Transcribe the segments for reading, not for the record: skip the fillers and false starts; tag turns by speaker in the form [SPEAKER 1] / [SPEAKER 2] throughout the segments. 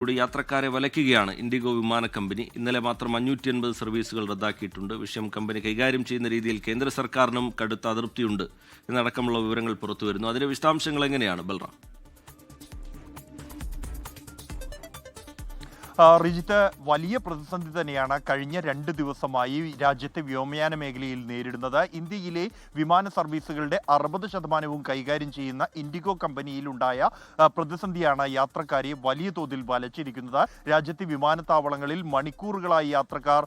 [SPEAKER 1] കൂടി യാത്രക്കാരെ വലയ്ക്കുകയാണ് ഇൻഡിഗോ വിമാന കമ്പനി. ഇന്നലെ മാത്രം 580 സർവീസുകൾ റദ്ദാക്കിയിട്ടുണ്ട്. വിഷയം കമ്പനി കൈകാര്യം ചെയ്യുന്ന രീതിയിൽ കേന്ദ്ര സർക്കാരിനും കടുത്ത അതൃപ്തിയുണ്ട് എന്നടക്കമുള്ള വിവരങ്ങൾ പുറത്തുവരുന്നു. അതിന്റെ വിശദാംശങ്ങൾ എങ്ങനെയാണ് ബൽറാം?
[SPEAKER 2] റിജിത്ത്, വലിയ പ്രതിസന്ധി തന്നെയാണ് കഴിഞ്ഞ 2 ദിവസമായി രാജ്യത്തെ വ്യോമയാന മേഖലയിൽ നേരിടുന്നത്. ഇന്ത്യയിലെ വിമാന സർവീസുകളുടെ 60% കൈകാര്യം ചെയ്യുന്ന ഇൻഡിഗോ കമ്പനിയിലുണ്ടായ പ്രതിസന്ധിയാണ് യാത്രക്കാരെ വലിയ തോതിൽ വലച്ചിരിക്കുന്നത്. രാജ്യത്തെ വിമാനത്താവളങ്ങളിൽ മണിക്കൂറുകളായി യാത്രക്കാർ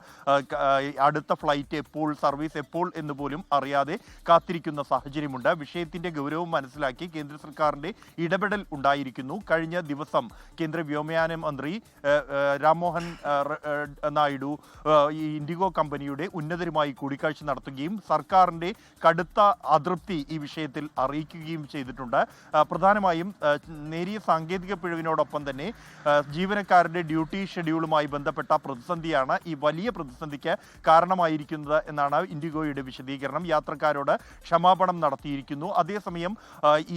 [SPEAKER 2] അടുത്ത ഫ്ലൈറ്റ് എപ്പോൾ, സർവീസ് എപ്പോൾ എന്ന് പോലും അറിയാതെ കാത്തിരിക്കുന്ന സാഹചര്യമുണ്ട്. വിഷയത്തിന്റെ ഗൗരവം മനസ്സിലാക്കി കേന്ദ്ര സർക്കാരിന്റെ ഇടപെടൽ ഉണ്ടായിരിക്കുന്നു. കഴിഞ്ഞ ദിവസം കേന്ദ്ര വ്യോമയാന മന്ത്രി രാംമോഹൻ നായിഡു ഈ ഇൻഡിഗോ കമ്പനിയുടെ ഉന്നതരുമായി കൂടിക്കാഴ്ച നടത്തുകയും സർക്കാരിൻ്റെ കടുത്ത അതൃപ്തി ഈ വിഷയത്തിൽ അറിയിക്കുകയും ചെയ്തിട്ടുണ്ട്. പ്രധാനമായും നേരിയ സാങ്കേതിക പിഴവിനോടൊപ്പം തന്നെ ജീവനക്കാരുടെ ഡ്യൂട്ടി ഷെഡ്യൂളുമായി ബന്ധപ്പെട്ട പ്രതിസന്ധിയാണ് ഈ വലിയ പ്രതിസന്ധിക്ക് കാരണമായിരിക്കുന്നത് എന്നാണ് ഇൻഡിഗോയുടെ വിശദീകരണം. യാത്രക്കാരോട് ക്ഷമാപണം നടത്തിയിരിക്കുന്നു. അതേസമയം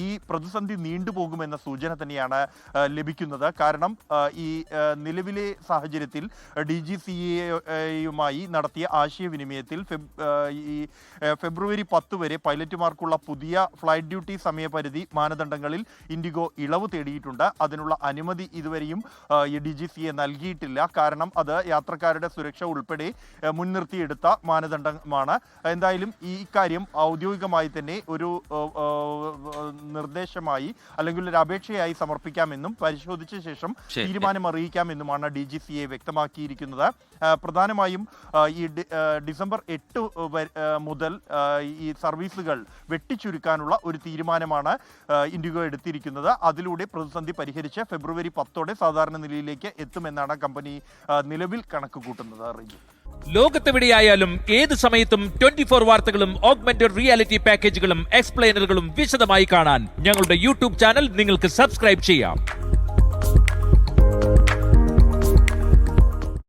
[SPEAKER 2] ഈ പ്രതിസന്ധി നീണ്ടുപോകുമെന്ന സൂചന തന്നെയാണ് ലഭിക്കുന്നത്. കാരണം ഈ നിലവിലെ സാഹചര്യത്തിൽ DGCA-യുമായി നടത്തിയ ആശയവിനിമയത്തിൽ ഫെബ്രുവരി 10 വരെ പൈലറ്റുമാർക്കുള്ള പുതിയ ഫ്ലൈറ്റ് ഡ്യൂട്ടി സമയപരിധി മാനദണ്ഡങ്ങളിൽ ഇൻഡിഗോ ഇളവ് തേടിയിട്ടുണ്ട്. അതിനുള്ള അനുമതി ഇതുവരെയും DGCA നൽകിയിട്ടില്ല. കാരണം അത് യാത്രക്കാരുടെ സുരക്ഷ ഉൾപ്പെടെ മുൻനിർത്തിയെടുത്ത മാനദണ്ഡമാണ്. എന്തായാലും ഈ കാര്യം ഔദ്യോഗികമായി തന്നെ ഒരു നിർദ്ദേശമായി അല്ലെങ്കിൽ ഒരു അപേക്ഷയായി സമർപ്പിക്കാമെന്നും പരിശോധിച്ച ശേഷം തീരുമാനം അറിയിക്കാമെന്നുമാണ് DGCA വ്യക്തമാക്കിയിരിക്കുന്നത്. പ്രധാനമായും ഈ ഡിസംബർ 8 മുതൽ ഈ സർവീസുകൾ വെട്ടിച്ചുരുക്കാനുള്ള ഒരു തീരുമാനമാണ് ഇൻഡിഗോ എടുത്തിരിക്കുന്നത്. അതിലൂടെ പ്രതിസന്ധി പരിഹരിച്ച് ഫെബ്രുവരി 10 സാധാരണ നിലയിലേക്ക് എത്തുമെന്നാണ് കമ്പനി നിലവിൽ കണക്ക് കൂട്ടുന്നത്.
[SPEAKER 3] ലോകത്തെവിടെയായാലും ഏത് സമയത്തും 24 വാർത്തകളും ഓഗ്മെന്റഡ് റിയാലിറ്റി പാക്കേജുകളും എക്സ്പ്ലെയിനറുകളും വിശദമായി കാണാൻ ഞങ്ങളുടെ യൂട്യൂബ് ചാനൽ നിങ്ങൾക്ക് സബ്സ്ക്രൈബ് ചെയ്യാം.